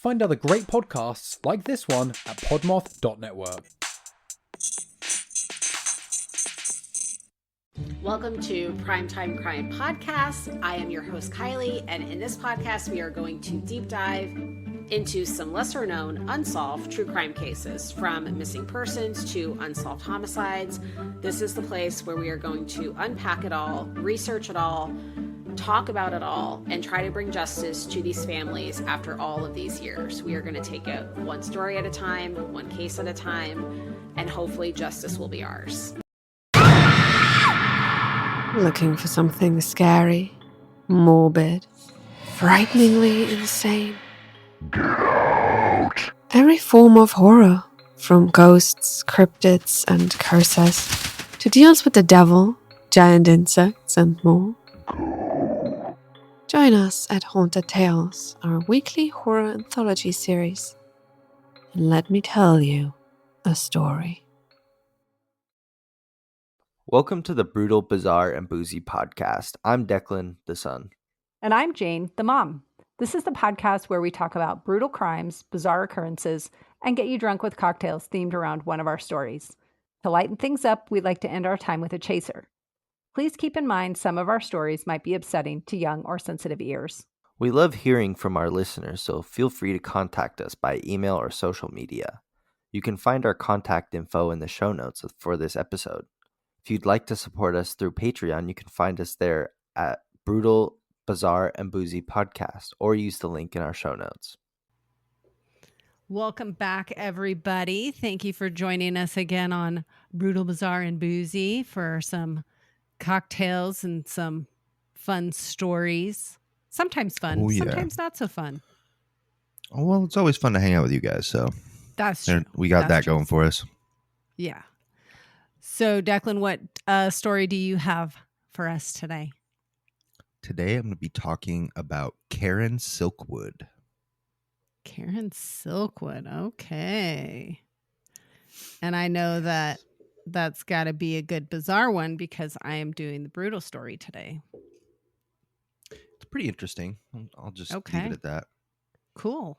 Find other great podcasts like this one at podmoth.network. Welcome to Primetime Crime Podcast. I am your host, Kylie, and in this podcast, we are going to deep dive into some lesser known unsolved true crime cases, from missing persons to unsolved homicides. This is the place where we are going to unpack it all, research it all, talk about it all, and try to bring justice to these families after all of these years. We are going to take it one story at a time, one case at a time, and hopefully justice will be ours. Looking for something scary, morbid, frighteningly insane? Get out! Every form of horror, from ghosts, cryptids, and curses, to deals with the devil, giant insects, and more. Go. Join us at Haunted Tales, our weekly horror anthology series, and let me tell you a story. Welcome to the Brutal, Bizarre, and Boozy podcast. I'm Deklan, the son. And I'm Jane, the mom. This is the podcast where we talk about brutal crimes, bizarre occurrences, and get you drunk with cocktails themed around one of our stories. To lighten things up, we'd like to end our time with a chaser. Please keep in mind some of our stories might be upsetting to young or sensitive ears. We love hearing from our listeners, so feel free to contact us by email or social media. You can find our contact info in the show notes for this episode. If you'd like to support us through Patreon, you can find us there at Brutal, Bizarre, and Boozy Podcast, or use the link in our show notes. Welcome back, everybody. Thank you for joining us again on Brutal, Bizarre, and Boozy for some cocktails and some fun stories. Sometimes fun, sometimes not so fun. Oh, well, it's always fun to hang out with you guys, so That's true. We got That's that going for us. Yeah. So, Declan, what story do you have for us today? Today, I'm going to be talking about Karen Silkwood. Karen Silkwood. Okay. And I know that that's got to be a good bizarre one because I am doing the brutal story today. It's pretty interesting. I'll just leave it at that. Cool.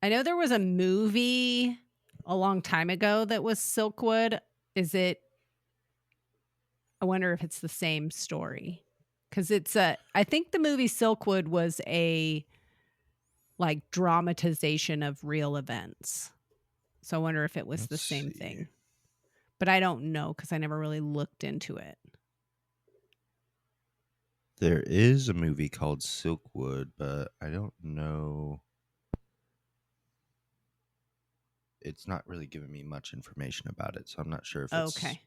I know there was a movie a long time ago that was Silkwood. I wonder if it's the same story. Because I think the movie Silkwood was a dramatization of real events. So I wonder if it was the same thing. But I don't know because I never really looked into it. There is a movie called Silkwood, but I don't know. It's not really giving me much information about it, so I'm not sure if it's... Okay.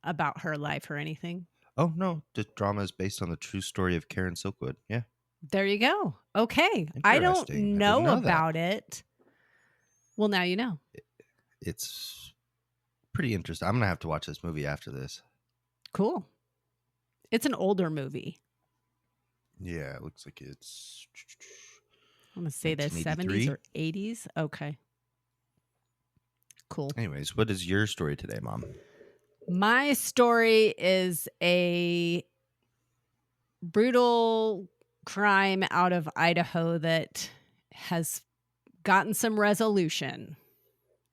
About her life or anything? Oh, no. The drama is based on the true story of Karen Silkwood. Yeah. There you go. Okay. I don't know about it. Well, now you know. It's pretty interesting. I'm going to have to watch this movie after this. Cool. It's an older movie. Yeah, it looks like it's... I'm going to say the 70s or 80s. Okay. Cool. Anyways, what is your story today, Mom? My story is a brutal crime out of Idaho that has gotten some resolution.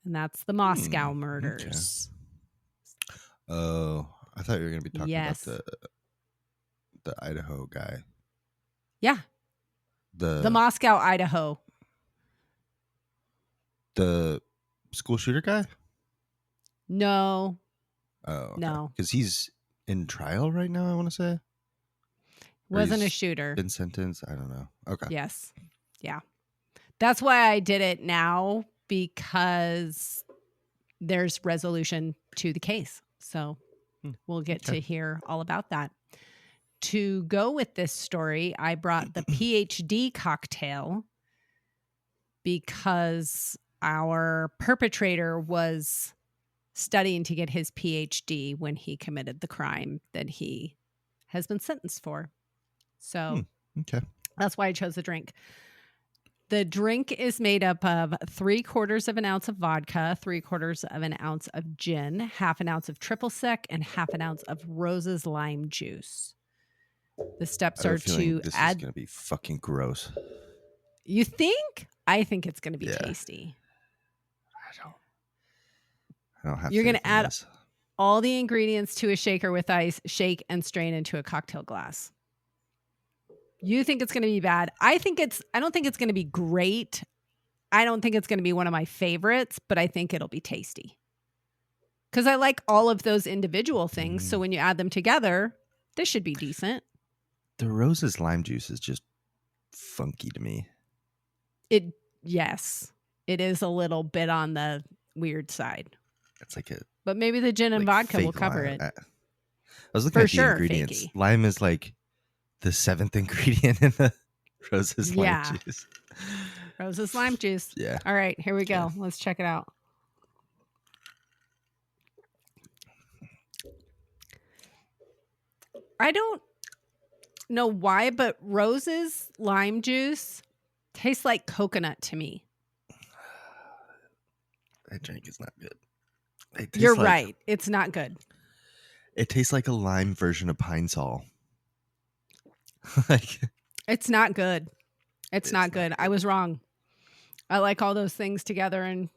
And that's the Moscow murders. Okay. Oh, I thought you were going to be talking about the Idaho guy. Yeah. The Moscow, Idaho. The school shooter guy? No. Oh, okay. No. Because he's in trial right now, I want to say. Wasn't a shooter. Been sentenced? I don't know. Okay. Yes. Yeah. That's why I did it now, because there's resolution to the case. So we'll get to hear all about that. To go with this story, I brought the PhD cocktail because our perpetrator was studying to get his PhD when he committed the crime that he has been sentenced for. So that's why I chose the drink. The drink is made up of 3/4 of an ounce of vodka, 3/4 of an ounce of gin, 1/2 ounce of triple sec, and 1/2 ounce of Rose's lime juice. The steps are to this add. is going to be fucking gross. You think? I think it's going to be tasty. I don't have. You're going faith to in add this. all the ingredients to a shaker with ice, shake and strain into a cocktail glass. You think it's going to be bad. I don't think it's going to be great. I don't think it's going to be one of my favorites, but I think it'll be tasty. Because I like all of those individual things. So when you add them together, this should be decent. The Rose's lime juice is just funky to me. Yes, it is a little bit on the weird side. It's like but maybe the gin and vodka will cover lime. it. I was looking For at the sure, ingredients. fakey. Lime is like the 7th ingredient in the Rose's lime juice. Rose's lime juice. Yeah. All right, here we go. Let's check it out. I don't know why, but Rose's lime juice tastes like coconut to me. That drink is not good. You're right. It's not good. It tastes like a lime version of Pine Sol. It's not good. It's not good. I was wrong. I like all those things together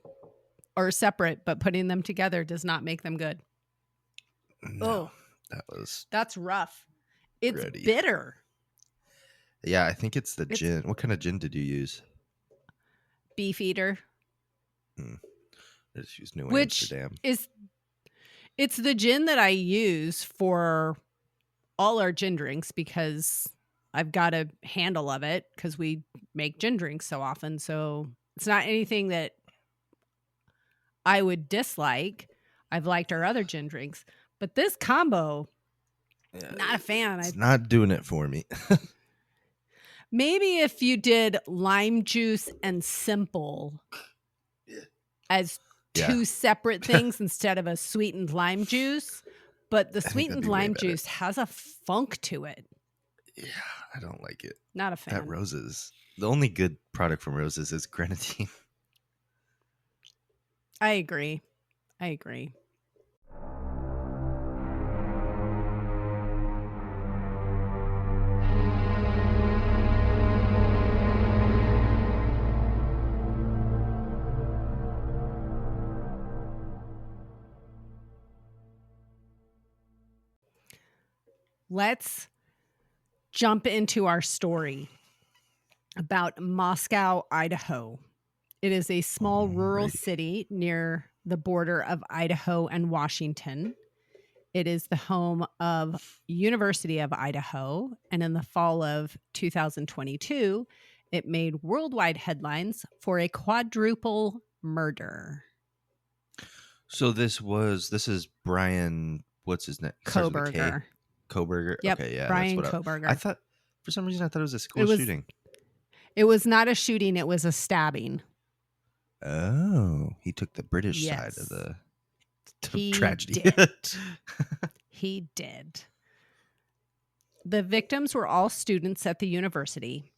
or separate, but putting them together does not make them good. No, that's rough. It's ready. Bitter. Yeah, I think it's the gin. What kind of gin did you use? Beefeater. I just used New Amsterdam. It's the gin that I use for all our gin drinks because I've got a handle of it because we make gin drinks so often. So it's not anything that I would dislike. I've liked our other gin drinks, but this combo, not a fan. It's not doing it for me. Maybe if you did lime juice and simple as two separate things instead of a sweetened lime juice, but the sweetened lime juice has a funk to it. Yeah, I don't like it. Not a fan. That Roses. The only good product from Roses is grenadine. I agree. Let's jump into our story about Moscow, Idaho. It is a small rural city near the border of Idaho and Washington. It is the home of University of Idaho, and in the fall of 2022, it made worldwide headlines for a quadruple murder. So this is Bryan, what's his name? Kohberger. Kohberger? Yep, Okay, yeah. Bryan Kohberger. I thought, for some reason, it was a school shooting. It was not a shooting, it was a stabbing. Oh, he took the British side of the tragedy. He did. The victims were all students at the university.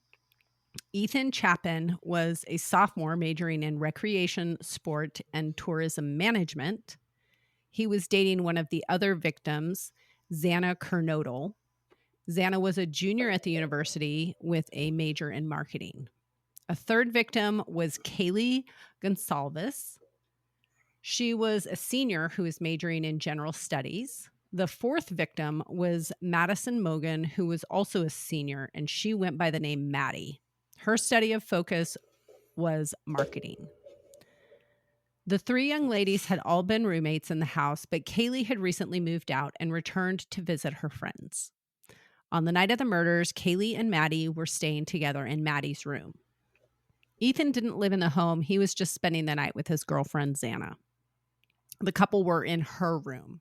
Ethan Chapin was a sophomore majoring in recreation, sport, and tourism management. He was dating one of the other victims, Xana Kernodle. Xana was a junior at the university with a major in marketing. A third victim was Kaylee Gonsalves. She was a senior who was majoring in general studies. The fourth victim was Madison Mogan, who was also a senior, and she went by the name Maddie. Her study of focus was marketing. The three young ladies had all been roommates in the house, but Kaylee had recently moved out and returned to visit her friends. On the night of the murders, Kaylee and Maddie were staying together in Maddie's room. Ethan didn't live in the home. He was just spending the night with his girlfriend, Xana. The couple were in her room.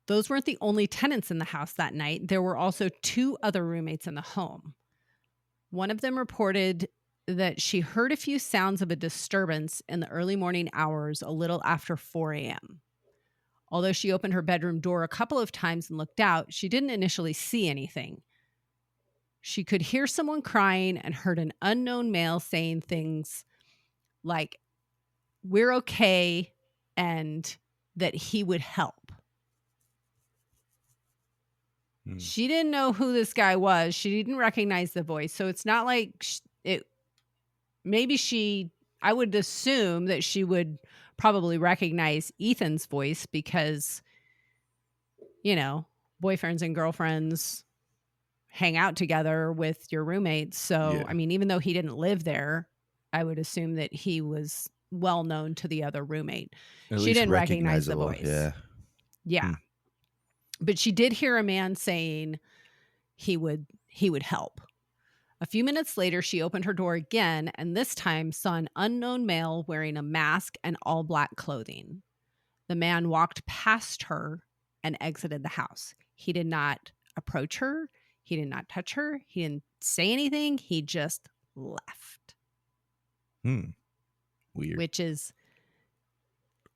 Those weren't the only tenants in the house that night. There were also two other roommates in the home. One of them reported that she heard a few sounds of a disturbance in the early morning hours a little after 4 a.m. Although she opened her bedroom door a couple of times and looked out, she didn't initially see anything. She could hear someone crying and heard an unknown male saying things like, "We're okay," and that he would help. She didn't know who this guy was. She didn't recognize the voice. So it's not like I would assume that she would probably recognize Ethan's voice because, boyfriends and girlfriends hang out together with your roommates. So, Yeah. I mean, even though he didn't live there, I would assume that he was well known to the other roommate. At She least didn't recognize the recognizable, voice. Yeah. Hmm. But she did hear a man saying he would help. A few minutes later, she opened her door again and this time saw an unknown male wearing a mask and all black clothing. The man walked past her and exited the house. He did not approach her. He did not touch her. He didn't say anything. He just left. Weird. Which is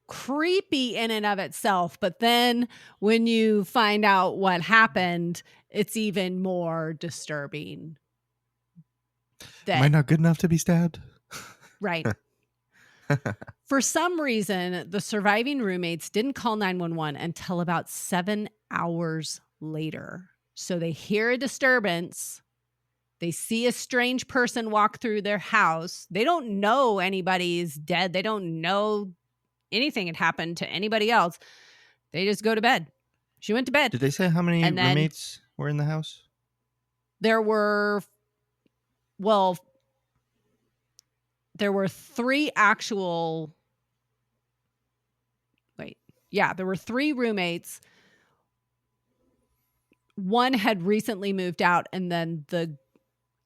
creepy in and of itself. But then when you find out what happened, it's even more disturbing. Am I not good enough to be stabbed? Right. For some reason, the surviving roommates didn't call 911 until about 7 hours later. So they hear a disturbance. They see a strange person walk through their house. They don't know anybody's dead. They don't know anything had happened to anybody else. They just go to bed. She went to bed. Did they say how many roommates were in the house? There were 3 actual... there were 3 roommates. One had recently moved out, and then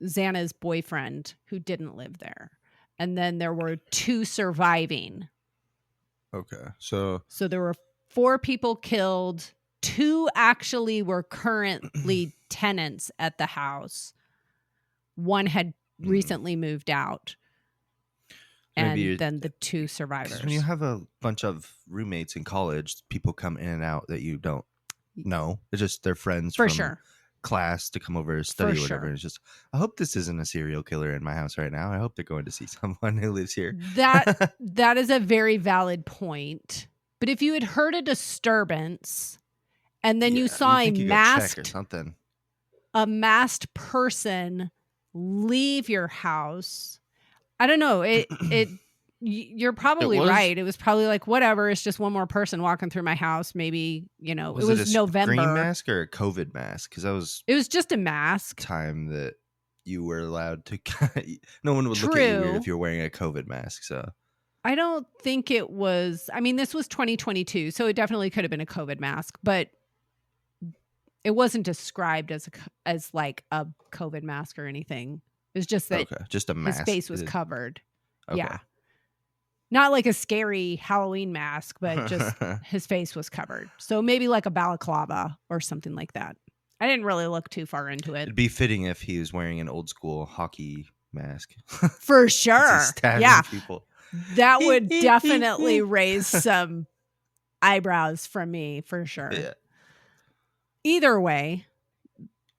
Xana's boyfriend who didn't live there. And then there were 2 surviving. Okay. So there were 4 people killed. 2 actually were currently tenants at the house. One had recently moved out. And then the 2 survivors. When you have a bunch of roommates in college, people come in and out that you don't know. It's just their friends For from sure. class to come over to study For or whatever. sure. It's just, I hope this isn't a serial killer in my house right now. I hope they're going to see someone who lives here. That is a very valid point. But if you had heard a disturbance and then you saw a masked or something, a masked person leave your house, I don't know. You're probably right. It was probably like, whatever. It's just one more person walking through my house. Maybe, it was November. Green mask or a COVID mask? Because it was just a mask. Time that you were allowed to. No one would look at you weird if you're wearing a COVID mask. So I don't think it was. I mean, this was 2022, so it definitely could have been a COVID mask, but it wasn't described as like a COVID mask or anything. It was just that just a mask. His face was covered. Okay. Yeah. Not like a scary Halloween mask, but just his face was covered. So maybe like a balaclava or something like that. I didn't really look too far into it. It'd be fitting if he was wearing an old school hockey mask. For sure. Yeah. People. That would definitely raise some eyebrows from me, for sure. Yeah. Either way,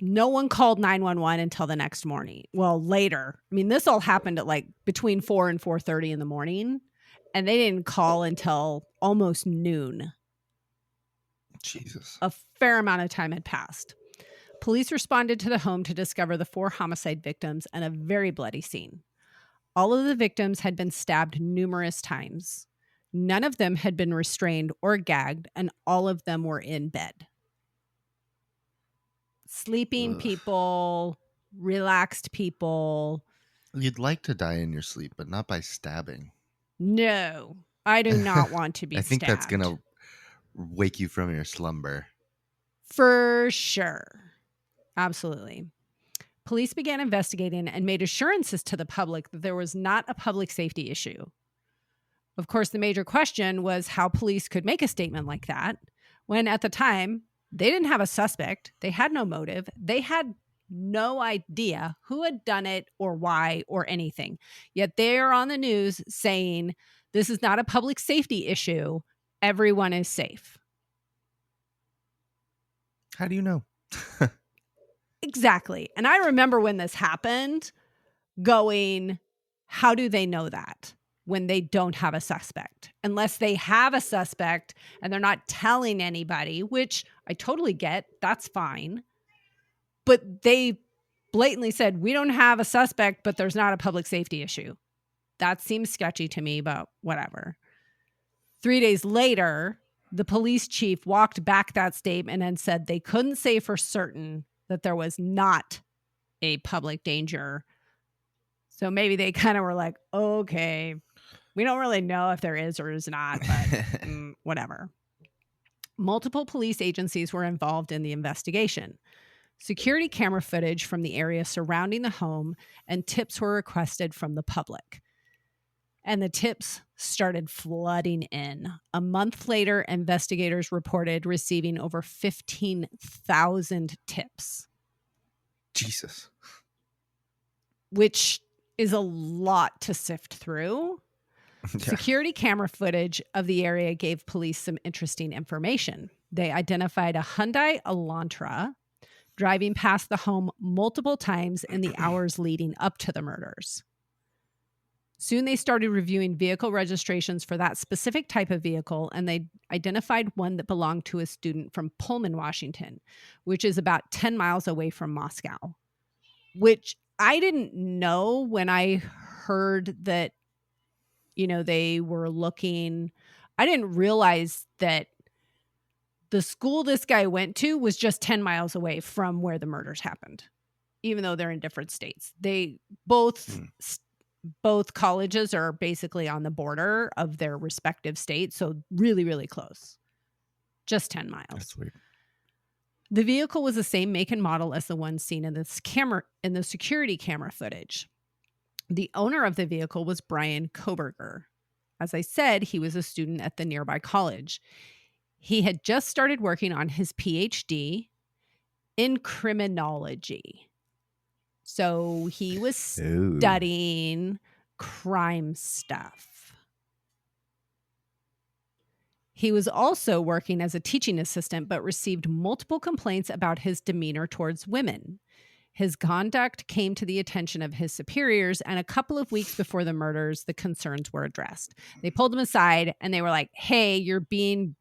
no one called 911 until the next morning. Well, later. I mean, this all happened at like between 4 and 4:30 in the morning, and they didn't call until almost noon. Jesus. A fair amount of time had passed. Police responded to the home to discover the 4 homicide victims and a very bloody scene. All of the victims had been stabbed numerous times. None of them had been restrained or gagged, and all of them were in bed. Sleeping people, relaxed people. You'd like to die in your sleep, but not by stabbing. No, I do not want to be I think stabbed. that's going to wake you from your slumber. For sure. Absolutely. Police began investigating and made assurances to the public that there was not a public safety issue. Of course, the major question was how police could make a statement like that when at the time they didn't have a suspect, they had no motive, they had no idea who had done it or why or anything. Yet they are on the news saying this is not a public safety issue. Everyone is safe. How do you know? Exactly. And I remember when this happened going, how do they know that when they don't have a suspect? Unless they have a suspect and they're not telling anybody, which I totally get. That's fine. But they blatantly said, we don't have a suspect, but there's not a public safety issue. That seems sketchy to me, but whatever. 3 days later, the police chief walked back that statement and said they couldn't say for certain that there was not a public danger. So maybe they kind of were like, okay, we don't really know if there is or is not, but whatever. Multiple police agencies were involved in the investigation. Security camera footage from the area surrounding the home and tips were requested from the public. And the tips started flooding in. A month later, investigators reported receiving over 15,000 tips. Jesus. Which is a lot to sift through. Yeah. Security camera footage of the area gave police some interesting information. They identified a Hyundai Elantra driving past the home multiple times in the hours leading up to the murders. Soon they started reviewing vehicle registrations for that specific type of vehicle, and they identified one that belonged to a student from Pullman, Washington, which is about 10 miles away from Moscow, which I didn't know when I heard that, they were looking. I didn't realize that the school this guy went to was just 10 miles away from where the murders happened, even though they're in different states. They both colleges are basically on the border of their respective states, so really, really close. Just 10 miles. That's weird. The vehicle was the same make and model as the one seen in the security camera footage. The owner of the vehicle was Bryan Kohberger. As I said, he was a student at the nearby college. He had just started working on his PhD in criminology. So he was studying crime stuff. He was also working as a teaching assistant, but received multiple complaints about his demeanor towards women. His conduct came to the attention of his superiors, and a couple of weeks before the murders, the concerns were addressed. They pulled him aside and they were like, hey, you're being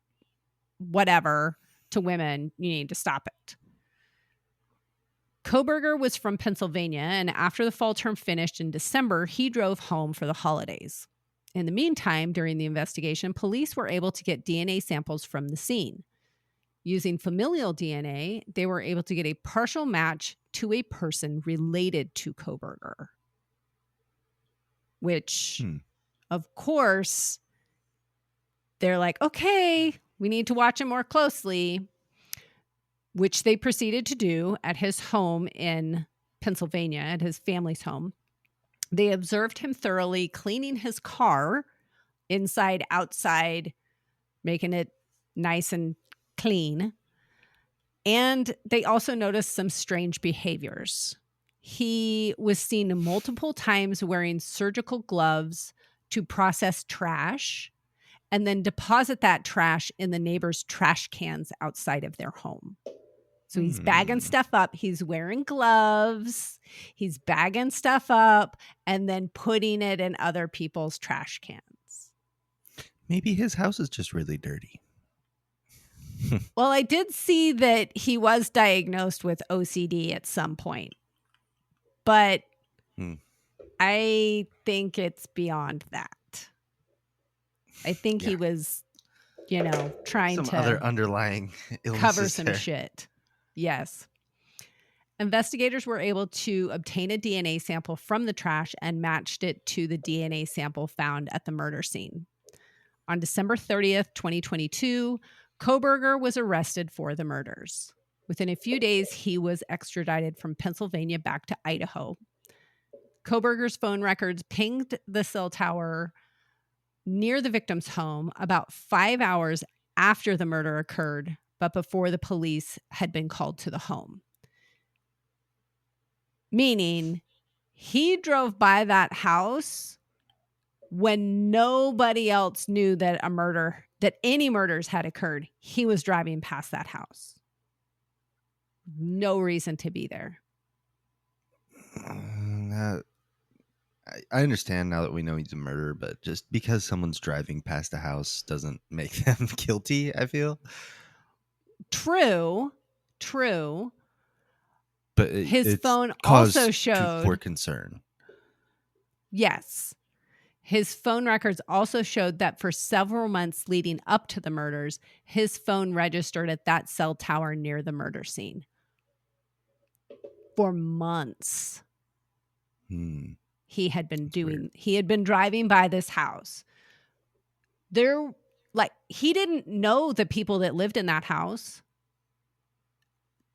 whatever to women. You need to stop it. Kohberger was from Pennsylvania, and after the fall term finished in December, he drove home for the holidays. In the meantime, during the investigation, police were able to get DNA samples from the scene. Using familial DNA, they were able to get a partial match to a person related to Kohberger. Which, of course, they're like, okay, we need to watch him more closely, which they proceeded to do at his home in Pennsylvania, at his family's home. They observed him thoroughly cleaning his car inside, outside, making it nice and clean. And they also noticed some strange behaviors. He was seen multiple times wearing surgical gloves to process trash and then deposit that trash in the neighbors' trash cans outside of their home. So he's bagging stuff up. He's wearing gloves. He's bagging stuff up and then putting it in other people's trash cans. Maybe his house is just really dirty. Well, I did see that he was diagnosed with OCD at some point. But I think it's beyond that. I think he was, trying some to other underlying illnesses cover some there. shit. Yes. Investigators were able to obtain a DNA sample from the trash and matched it to the DNA sample found at the murder scene. On December 30th, 2022, Kohberger was arrested for the murders. Within a few days, he was extradited from Pennsylvania back to Idaho. Kohberger's phone records pinged the cell tower near the victim's home about 5 hours after the murder occurred, but before the police had been called to the home. Meaning, he drove by that house when nobody else knew that any murders had occurred. He was driving past that house. No reason to be there. I understand now that we know he's a murderer, but just because someone's driving past a house doesn't make them guilty, I feel. True. But His it's phone cause also showed for concern. Yes. His phone records also showed that for several months leading up to the murders, his phone registered at that cell tower near the murder scene. For months. He had been driving by this house. He didn't know the people that lived in that house.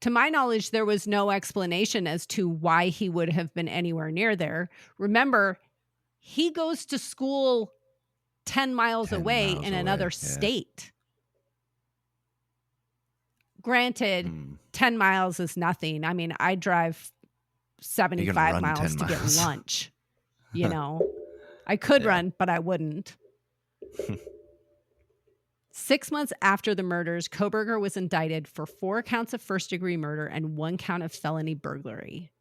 To my knowledge, there was no explanation as to why he would have been anywhere near there. Remember, he goes to school 10 miles away in another state. Granted, 10 miles is nothing. I mean, I drive 75 miles to get lunch. You know, I could run, but I wouldn't. 6 months after the murders, Kohberger was indicted for 4 counts of first-degree murder and 1 count of felony burglary.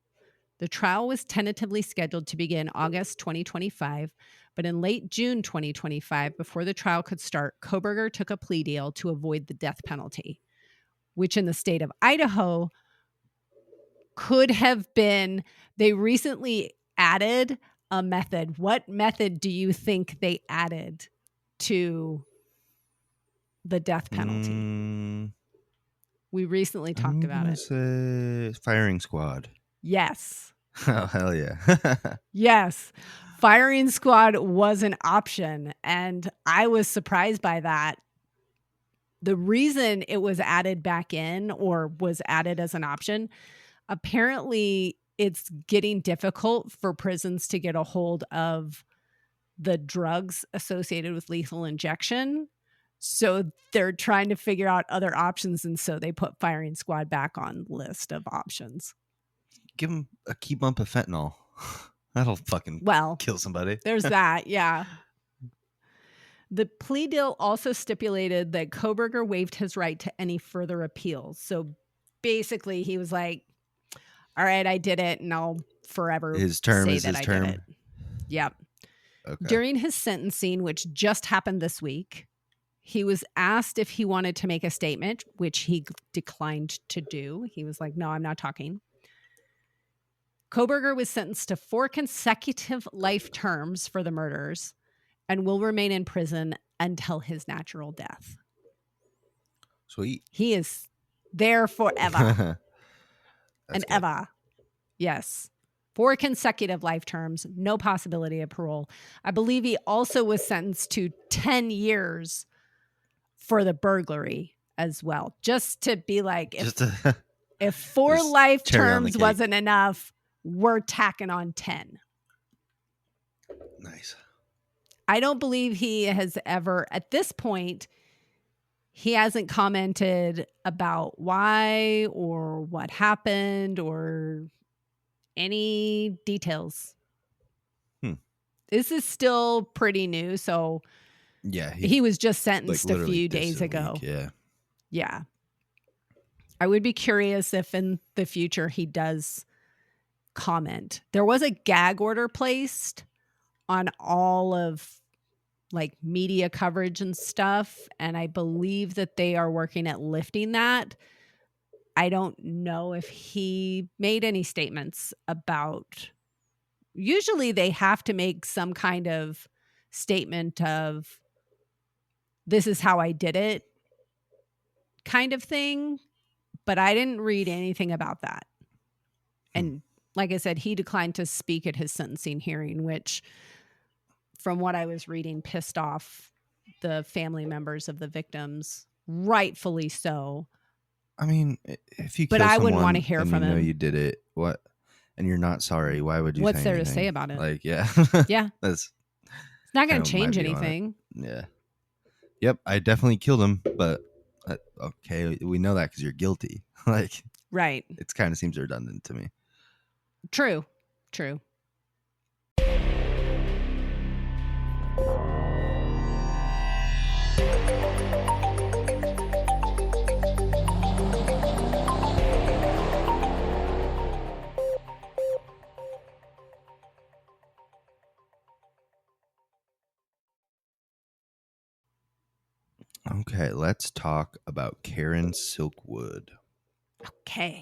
The trial was tentatively scheduled to begin August 2025, but in late June 2025, before the trial could start, Kohberger took a plea deal to avoid the death penalty, which in the state of Idaho could have been, they recently added a method. What method do you think they added to the death penalty? We recently talked about it. Say firing squad. Yes. Oh, hell yeah. Yes. Firing squad was an option, and I was surprised by that. The reason it was added back in, or was added as an option, apparently it's getting difficult for prisons to get a hold of the drugs associated with lethal injection. So they're trying to figure out other options, and so they put firing squad back on the list of options. Give him a key bump of fentanyl. That'll fucking kill somebody. There's that, yeah. The plea deal also stipulated that Kohberger waived his right to any further appeals. So basically, he was like, all right, I did it, and I'll forever his term say is that his I term. did it. Yep. Okay. During his sentencing, which just happened this week, he was asked if he wanted to make a statement, which he declined to do. He was like, no, I'm not talking. Kohberger was sentenced to 4 consecutive life terms for the murders and will remain in prison until his natural death. Sweet. He is there forever and good. ever. Yes. 4 consecutive life terms, no possibility of parole. I believe he also was sentenced to 10 years for the burglary as well. Just to be like, if 4 life terms wasn't enough, we're tacking on 10. Nice. I don't believe he has ever, at this point, he hasn't commented about why or what happened or any details. This is still pretty new, so yeah, he was just sentenced like a few days ago. Week, yeah. I would be curious if in the future he does comment. There was a gag order placed on all of like media coverage and stuff, and I believe that they are working at lifting that. I don't know if he made any statements about, usually they have to make some kind of statement of this is how I did it kind of thing, but I didn't read anything about that. And like I said, he declined to speak at his sentencing hearing, which from what I was reading pissed off the family members of the victims, rightfully so. I mean, if you but kill I someone wouldn't want to hear and from you know him. you did it, what? And you're not sorry. Why would you? What's say there anything? to say about it? Like, yeah, Yeah, that's it's not going kind to of my change view on it. anything. Yeah. Yep, I definitely killed him, but okay, we know that because you're guilty. Like, Right. it kind of seems redundant to me. True. Okay, let's talk about Karen Silkwood. Okay.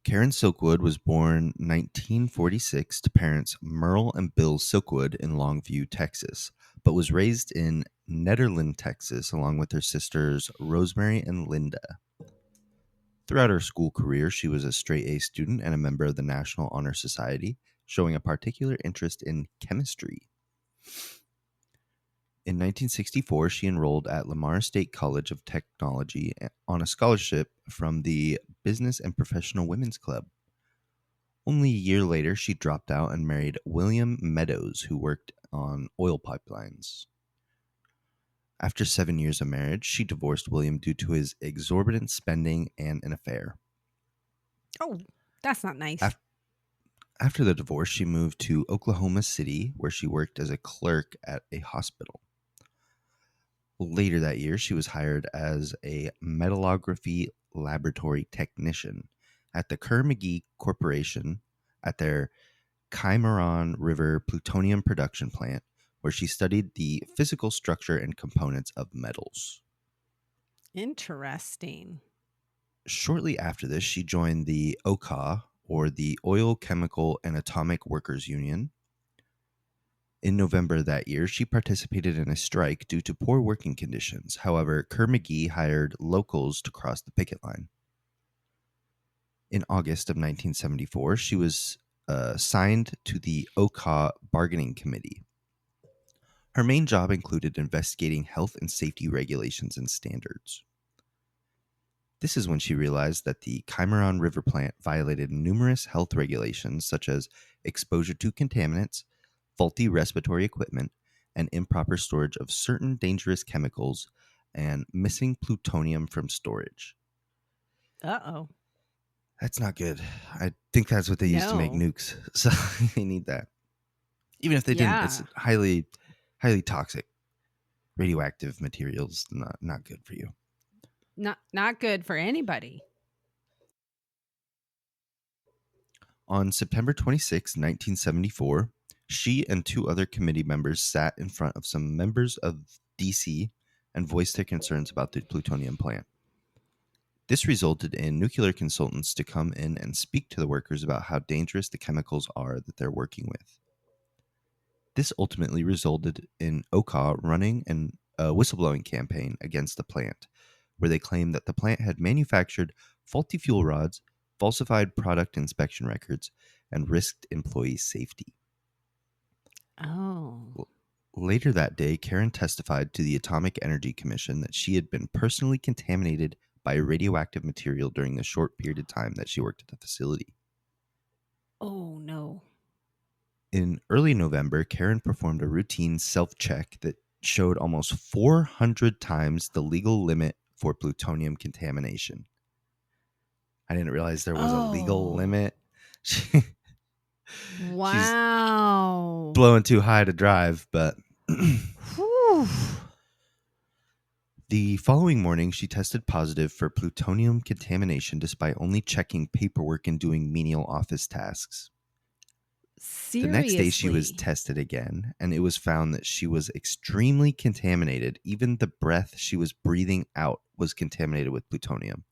Karen Silkwood was born 1946 to parents Merle and Bill Silkwood in Longview, Texas, but was raised in Nederland, Texas, along with her sisters Rosemary and Linda. Throughout her school career, she was a straight A student and a member of the National Honor Society, showing a particular interest in chemistry. In 1964, she enrolled at Lamar State College of Technology on a scholarship from the Business and Professional Women's Club. Only a year later, she dropped out and married William Meadows, who worked on oil pipelines. After 7 years of marriage, she divorced William due to his exorbitant spending and an affair. Oh, that's not nice. After the divorce, she moved to Oklahoma City, where she worked as a clerk at a hospital. Later that year, she was hired as a metallography laboratory technician at the Kerr-McGee Corporation at their Cimarron River plutonium production plant, where she studied the physical structure and components of metals. Interesting. Shortly after this, she joined the OCA, or the Oil, Chemical, and Atomic Workers Union. In November that year, she participated in a strike due to poor working conditions. However, Kerr-McGee hired locals to cross the picket line. In August of 1974, she was signed to the OCA Bargaining Committee. Her main job included investigating health and safety regulations and standards. This is when she realized that the Cimarron River plant violated numerous health regulations such as exposure to contaminants, faulty respiratory equipment, and improper storage of certain dangerous chemicals, and missing plutonium from storage. Uh-oh. That's not good. I think that's what they used to make nukes, so they need that. Even if they didn't, it's highly, highly toxic. Radioactive materials, not good for you. Not good for anybody. On September 26, 1974, she and two other committee members sat in front of some members of D.C. and voiced their concerns about the plutonium plant. This resulted in nuclear consultants to come in and speak to the workers about how dangerous the chemicals are that they're working with. This ultimately resulted in OCA running a whistleblowing campaign against the plant, where they claimed that the plant had manufactured faulty fuel rods, falsified product inspection records, and risked employee safety. Oh. Later that day, Karen testified to the Atomic Energy Commission that she had been personally contaminated by radioactive material during the short period of time that she worked at the facility. Oh, no. In early November, Karen performed a routine self-check that showed almost 400 times the legal limit for plutonium contamination. I didn't realize there was a legal limit. Wow. She's blowing too high to drive, but the following morning, she tested positive for plutonium contamination despite only checking paperwork and doing menial office tasks. Seriously? The next day, she was tested again, and it was found that she was extremely contaminated. Even the breath she was breathing out was contaminated with plutonium.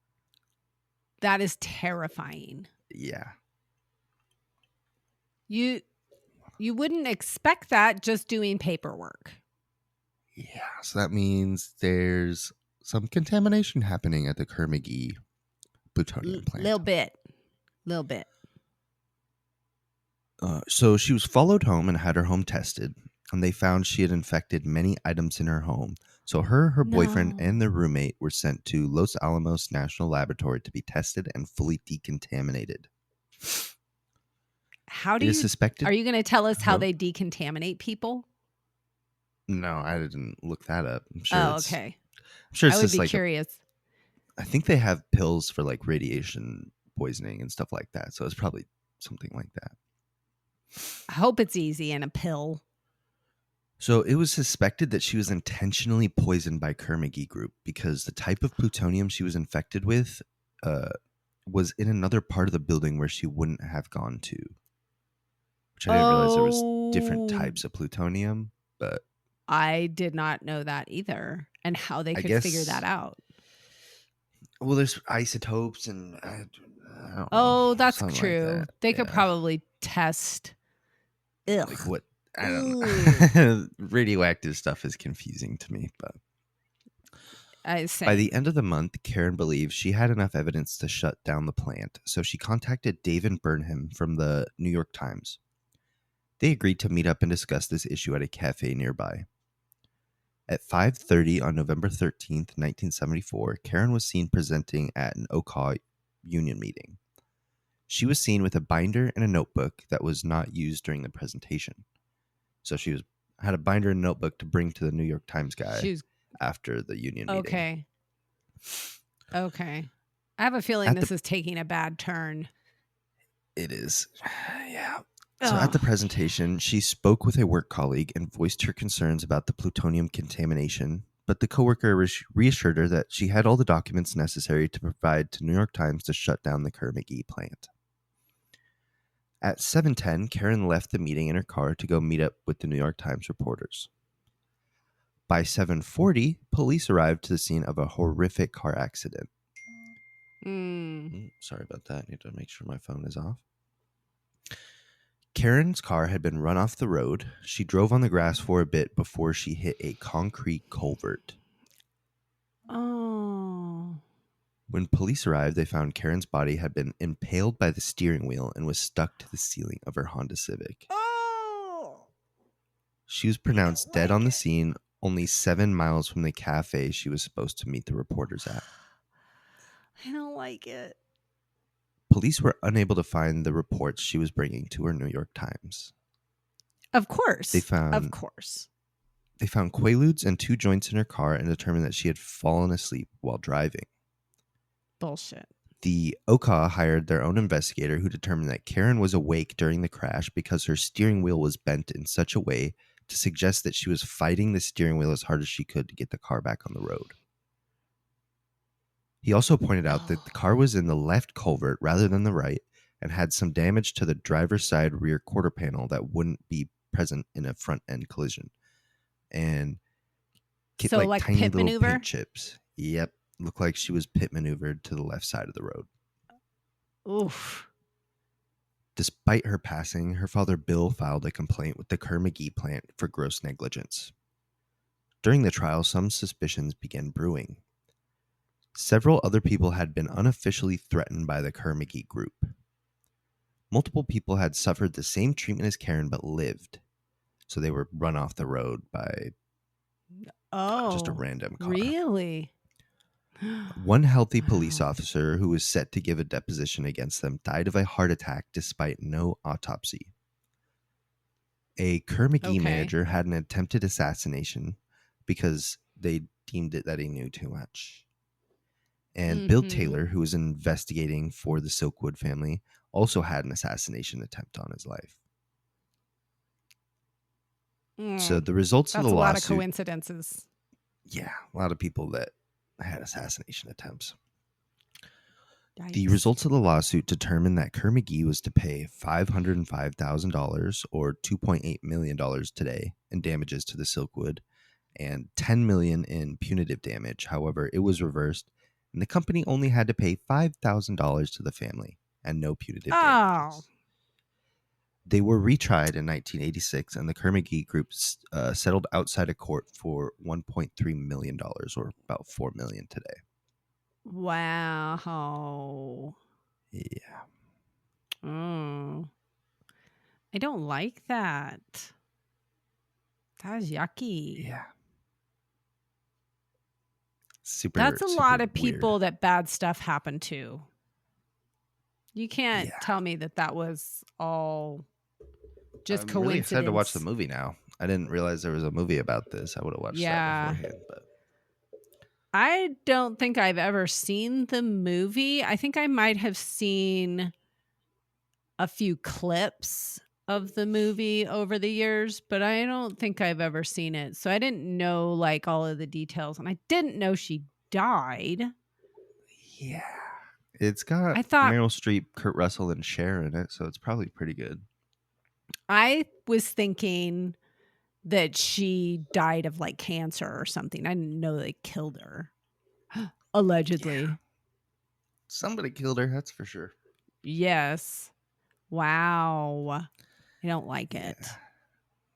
That is terrifying. Yeah. You wouldn't expect that just doing paperwork. Yeah, so that means there's some contamination happening at the Kerr-McGee plutonium plant. Little bit. So she was followed home and had her home tested, and they found she had infected many items in her home. So her boyfriend, and their roommate were sent to Los Alamos National Laboratory to be tested and fully decontaminated. How do you suspected? Are you going to tell us how they decontaminate people? No, I didn't look that up. I'm sure. Okay. I'm sure it's I would just be like curious. I think they have pills for like radiation poisoning and stuff like that. So it's probably something like that. I hope it's easy and a pill. So it was suspected that she was intentionally poisoned by Kerr-McGee Group because the type of plutonium she was infected with was in another part of the building where she wouldn't have gone to. Which I didn't realize there was different types of plutonium, but I did not know that either, and how they could figure that out. Well, there's isotopes, and I don't know, Oh, that's something like true. that. They could Yeah. probably test. Ugh. Like what? I don't know. Radioactive stuff is confusing to me, but I say. by the end of the month, Karen believed she had enough evidence to shut down the plant, so she contacted David Burnham from the New York Times. They agreed to meet up and discuss this issue at a cafe nearby. At 5:30 on November 13th, 1974, Karen was seen presenting at an OCA union meeting. She was seen with a binder and a notebook that was not used during the presentation. So she had a binder and notebook to bring to the New York Times guy after the union meeting. Okay. I have a feeling this is taking a bad turn. It is. Yeah. So at the presentation, she spoke with a work colleague and voiced her concerns about the plutonium contamination, but the coworker reassured her that she had all the documents necessary to provide to New York Times to shut down the Kerr-McGee plant. At 7:10, Karen left the meeting in her car to go meet up with the New York Times reporters. By 7:40, police arrived to the scene of a horrific car accident. Sorry about that. I need to make sure my phone is off. Karen's car had been run off the road. She drove on the grass for a bit before she hit a concrete culvert. Oh. When police arrived, they found Karen's body had been impaled by the steering wheel and was stuck to the ceiling of her Honda Civic. Oh. She was pronounced dead on the scene, only 7 miles from the cafe she was supposed to meet the reporters at. I don't like it. Police were unable to find the reports she was bringing to her New York Times. Of course. They found Quaaludes and 2 joints in her car and determined that she had fallen asleep while driving. Bullshit. The OCA hired their own investigator who determined that Karen was awake during the crash because her steering wheel was bent in such a way to suggest that she was fighting the steering wheel as hard as she could to get the car back on the road. He also pointed out that the car was in the left culvert rather than the right and had some damage to the driver's side rear quarter panel that wouldn't be present in a front end collision. And so like tiny pit little maneuver? paint chips. Yep. Looked like she was pit maneuvered to the left side of the road. Oof. Despite her passing, her father Bill filed a complaint with the Kerr-McGee plant for gross negligence. During the trial, some suspicions began brewing. Several other people had been unofficially threatened by the Kerr-McGee group. Multiple people had suffered the same treatment as Karen but lived. So they were run off the road by just a random car. Really? One healthy police officer who was set to give a deposition against them died of a heart attack despite no autopsy. A Kerr-McGee manager had an attempted assassination because they deemed it that he knew too much. And Bill Taylor, who was investigating for the Silkwood family, also had an assassination attempt on his life. So the results of the lawsuit... That's a lot of coincidences. Yeah, a lot of people that had assassination attempts. Yikes. The results of the lawsuit determined that Kerr-McGee was to pay $505,000 or $2.8 million today in damages to the Silkwood and $10 million in punitive damage. However, it was reversed, and the company only had to pay $5,000 to the family and no punitive damages. They were retried in 1986, and the Kerr-McGee group settled outside of court for $1.3 million, or about $4 million today. Wow. Yeah. Oh. I don't like that. That is yucky. Yeah. That's a lot of people weird. that bad stuff happened to. You can't tell me that was all just coincidence. I'm really excited to watch the movie now. I didn't realize there was a movie about this. I would have watched that beforehand. But I don't think I've ever seen the movie. I think I might have seen a few clips of the movie over the years, but I don't think I've ever seen it. So I didn't know like all of the details, and I didn't know she died. Yeah. It's got Meryl Streep, Kurt Russell, and Cher in it, so it's probably pretty good. I was thinking that she died of like cancer or something. I didn't know they killed her. Allegedly. Yeah. Somebody killed her, that's for sure. Yes. Wow. I don't like it. Yeah.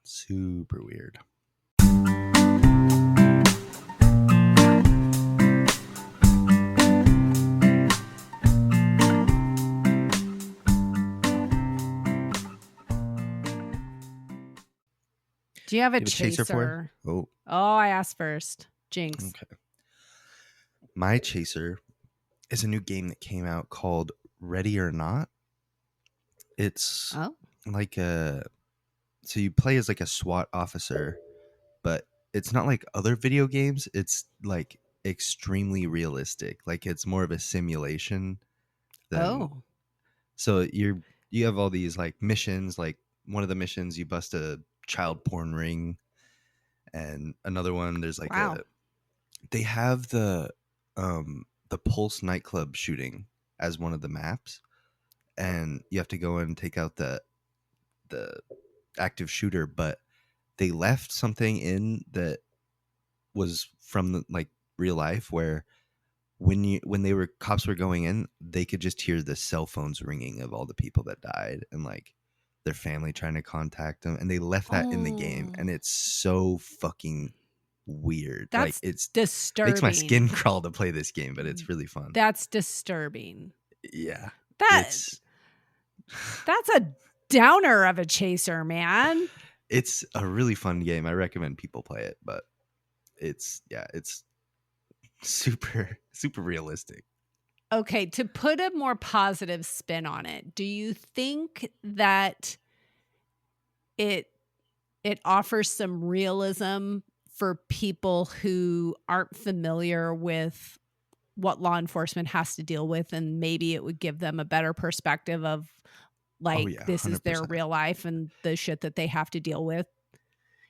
Super weird. Do you have a You have a chaser chaser? for? Oh, I asked first. Jinx. okay. My chaser is a new game that came out called Ready or Not. It's Oh. like so you play as like a SWAT officer, but it's not like other video games. It's like extremely realistic. Like it's more of a simulation than Oh. so you have all these like missions. Like one of the missions, you bust a child porn ring, and another one there's like Wow. they have the Pulse nightclub shooting as one of the maps, and you have to go in and take out the active shooter, but they left something in that was from the, like real life, where when cops were going in, they could just hear the cell phones ringing of all the people that died and like their family trying to contact them, and they left that in the game, and it's so fucking weird. That's like it's disturbing. makes my skin crawl to play this game, but it's really fun. That's disturbing. Yeah. That's a downer of a chaser, man. It's a really fun game. I recommend people play it, but it's super, super realistic. Okay, to put a more positive spin on it, do you think that it offers some realism for people who aren't familiar with what law enforcement has to deal with, and maybe it would give them a better perspective of like this is their 100%. real life and the shit that they have to deal with?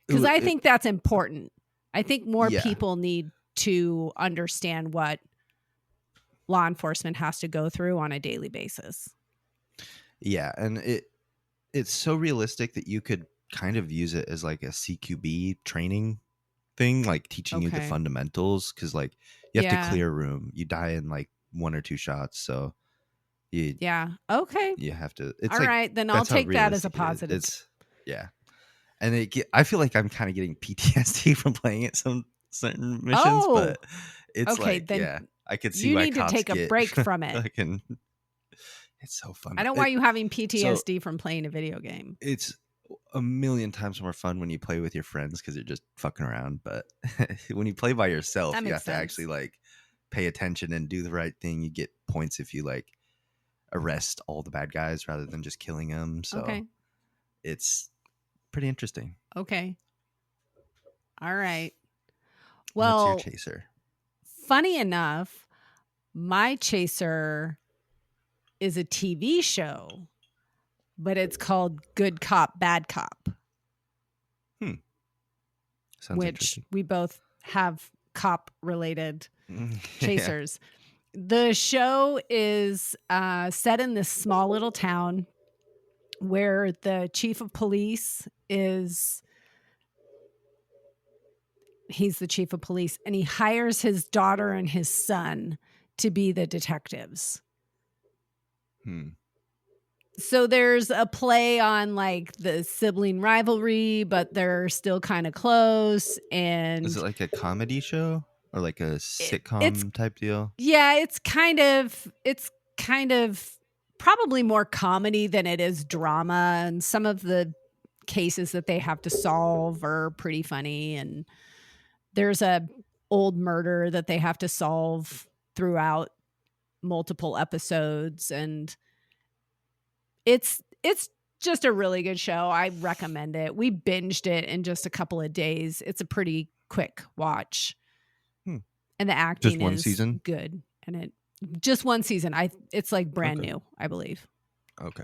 Because I think that's important. I think more people need to understand what law enforcement has to go through on a daily basis. Yeah, and it's so realistic that you could kind of use it as like a CQB training thing, like teaching you the fundamentals, because like you have to clear a room. You die in like 1 or 2 shots, so you have to. It's all like, right, then I'll take that as a positive. And I feel like I'm kind of getting PTSD from playing it some certain missions, but it's I could see why you need to take a break from it. It's so fun. I don't want you having PTSD from playing a video game. It's a million times more fun when you play with your friends because you're just fucking around. But when you play by yourself, you have to actually like pay attention and do the right thing. You get points if you like arrest all the bad guys rather than just killing them. So it's pretty interesting. Okay. All right. Well, what's your chaser? Funny enough, my chaser is a TV show, but it's called Good Cop, Bad Cop. Sounds which we both have cop-related chasers. The show is set in this small little town where the chief of police he's the chief of police, and he hires his daughter and his son to be the detectives. So there's a play on like the sibling rivalry, but they're still kind of close. And is it like a comedy show or like a sitcom type deal? Yeah, it's kind of probably more comedy than it is drama. And some of the cases that they have to solve are pretty funny. And there's a old murder that they have to solve throughout multiple episodes, and it's just a really good show. I recommend it. We binged it in just a couple of days. It's a pretty quick watch. And the acting just one is season? Good. And just one season. It's like brand new, I believe. Okay.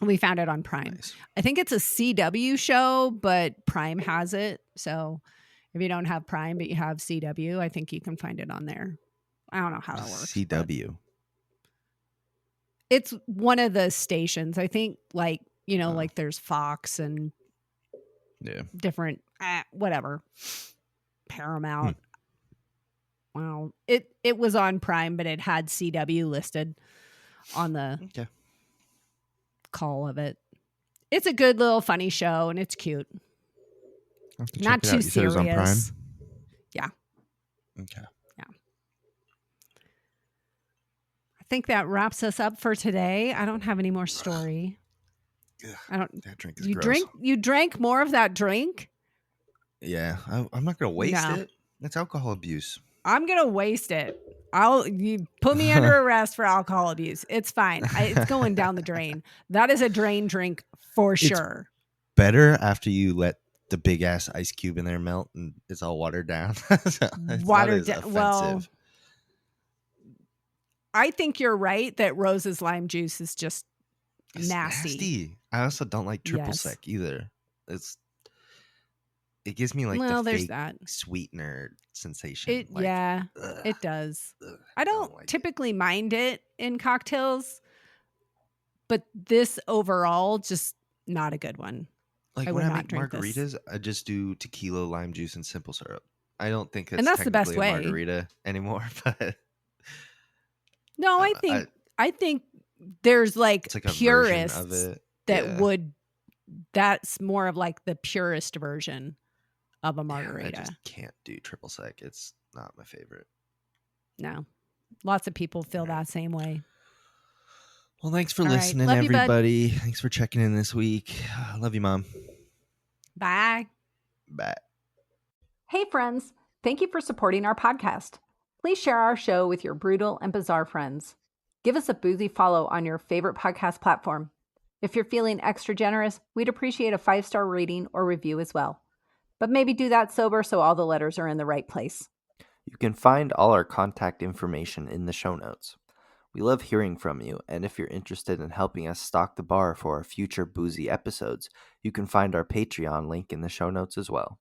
We found it on Prime. Nice. I think it's a CW show, but Prime has it. So if you don't have Prime, but you have CW, I think you can find it on there. I don't know how that works. CW. It's one of the stations. I think like, like there's Fox and different, whatever, Paramount. Well, it was on Prime, but it had CW listed on the call of it. It's a good little funny show, and it's cute. I'll have to Not check it too out. You said it was on Prime? serious. Yeah. Okay. I think that wraps us up for today. I don't have any more story. Ugh, I don't. that drink is You gross. drank more of that drink? Yeah, I'm not gonna waste No. it. That's alcohol abuse. I'm gonna waste it. You put me under arrest for alcohol abuse. It's fine. It's going down the drain. That is a drain drink for sure. Better after you let the big ass ice cube in there melt and it's all watered down. Watered down. Well, I think you're right that Rose's lime juice is just it's nasty. I also don't like triple sec either. It gives me like the there's fake that sweetener sensation. It does. I don't like typically mind it in cocktails, but this overall just not a good one. Like I when would I not make drink this. margaritas, I just do tequila, lime juice, and simple syrup. I don't think And that's the best technically a way. margarita anymore, but No, I think there's like it's like a version purists of it. that's more of like the purist version of a Yeah, margarita. I just can't do triple sec. It's not my favorite. No. Lots of people feel that same way. Well, thanks for All right. listening, Love you, bud. everybody. Thanks for checking in this week. Love you, Mom. Bye. Bye. Hey, friends. Thank you for supporting our podcast. Please share our show with your brutal and bizarre friends. Give us a boozy follow on your favorite podcast platform. If you're feeling extra generous, we'd appreciate a 5-star rating or review as well. But maybe do that sober so all the letters are in the right place. You can find all our contact information in the show notes. We love hearing from you, and if you're interested in helping us stock the bar for our future boozy episodes, you can find our Patreon link in the show notes as well.